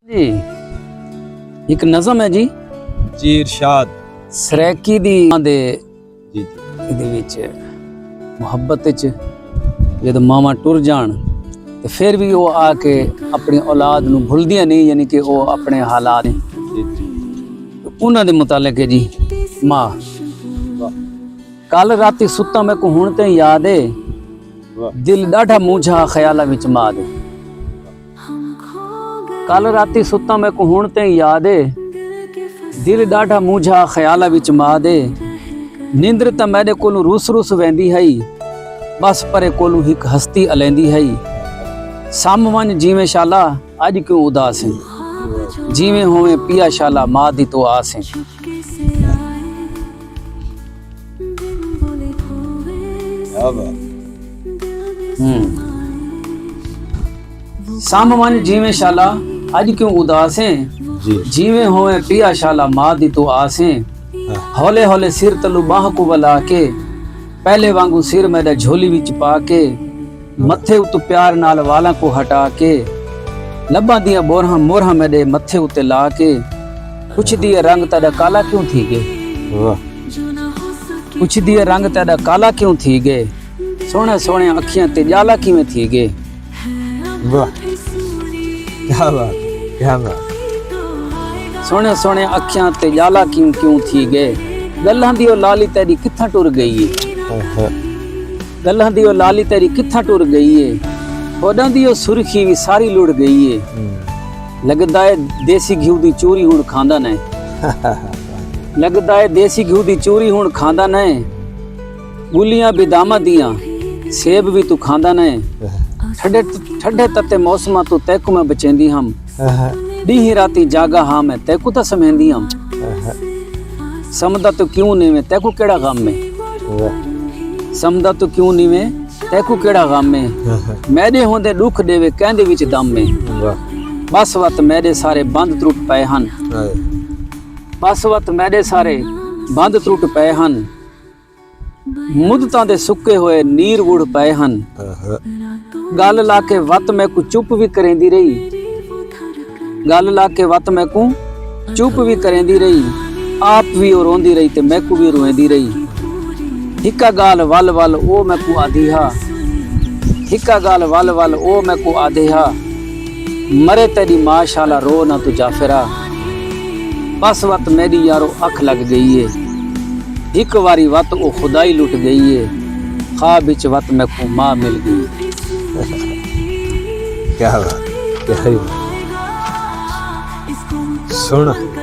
जी एक नज़म है जी इरशाद सरैकी दी दे जी ਇਹਦੇ ਵਿੱਚ ਮੁਹੱਬਤ ਵਿੱਚ ਜਦੋਂ ਮਾਵਾਂ ਟੁਰ ਜਾਣ ਤੇ ਫਿਰ ਵੀ ਉਹ ਆ ਕੇ ਆਪਣੀ ਔਲਾਦ ਨੂੰ ਭੁੱਲਦੀਆਂ ਨਹੀਂ, ਯਾਨੀ ਕਿ ਉਹ ਆਪਣੇ ਹਾਲਾਤ ਉਹਨਾਂ ਦੇ ਮੁਤਾਲਿਕ ਹੈ ਜੀ। ਮਾਂ ਕੱਲ ਰਾਤੀ ਸੁੱਤਾ ਮੈਂ ਕੋ ਹੁਣ ਤੇ ਯਾਦ ਏ, ਦਿਲ ਡਾਢਾ ਮੂਝਾ ਖਿਆਲਾਂ ਵਿੱਚ ਮਾਦ। ਕੱਲ ਰਾਤੀ ਸੁੱਤਾ ਮੈਂ ਕੋ ਹੁਣ ਤੇ ਯਾਦ ਏ, ਦਿਲ ਡਾਢਾ ਮੂਝਾ ਖਿਆਲਾਂ ਵਿੱਚ ਮਾਦ ਏ। नींद्र तो मेरे कोलू रूस रूस वेंदी है, बस परे कोलू एक हस्ती अलेंदी है। साम वन जीवे शाला अज क्यों उदास है, जीवे होवे पिया शाला माँ दी तो आस है। साम वन जीवे शाला अज क्यों उदास है, जीवे होवे पिया शाला माँ दी तो आस है। हौले हौले सिर तलू बाह को वला के, पहले वांगू सिर मेरे झोली विच पा के, मथे उत प्यार नाल वाला को हटा के, लब्बा दिया बोरहा मोरहा मेरे मथे उते ला के, कुछ दिए रंग तेरा काला क्यों थी गे, कुछ दिए रंग तेरा काला क्यों थी गे, सोने सोने अखियां ते जाला किवें थी गे। वाह क्या बात क्या बात। सोने सोने अखियां ते जाला क्यों क्यों थी गए, गल्लां दी ओ लाली तेरी कित्थां टुर गई है, गल्लां दी ओ लाली तेरी कित्थां टुर गई है, होडां दी ओ सुरखी भी सारी लुड़ गई है। लगदा है देसी घिऊ दी चूरी हुण खांदा ने, लगदा है देसी घिऊ दी चूरी हुण खांदा ने, गुलियां बिदामा दियां सेब भी तू खांदा ने, ठंडे ठंडे तते मौसमां तू तैकू मैं बचेंदी हम, दी राती जागा हाँ मैं तैकू तो समेंदी हम, समझदा तो क्यों नहीं मैं तैकू केड़ा गम में, समझदा तो क्यों नहीं मैं तैकू केड़ा गम में, मेरे होंदे दुख देवे कहंदे विच दम में, बस वत मेरे सारे बंद त्रुट पए हन, बस वत मेरे सारे बंद त्रुट पए हन, मुद्दतां दे सुक्के होए नीर वुड़ पए हन, गल ला के वत मैं को चुप भी करेंदी रही, गल ला के वत मैं को चुप भी करेंदी रही, आप भी और रोंदी रही ते मैं को भी रोएंदी रही। हिक्का गाल वल वल ओ मैं को आधी हा, हिक्का गाल वल वल ओ मैं को आधे हा, मरे तेरी माँ शाला रो ना तू जाफिरा, बस वत मेरी यारो अख लग गई है, एक वारी वत ओ खुदाई लुट गई है, ख्वाब विच वत मैं को माँ मिल गई। क्या बात क्या सुन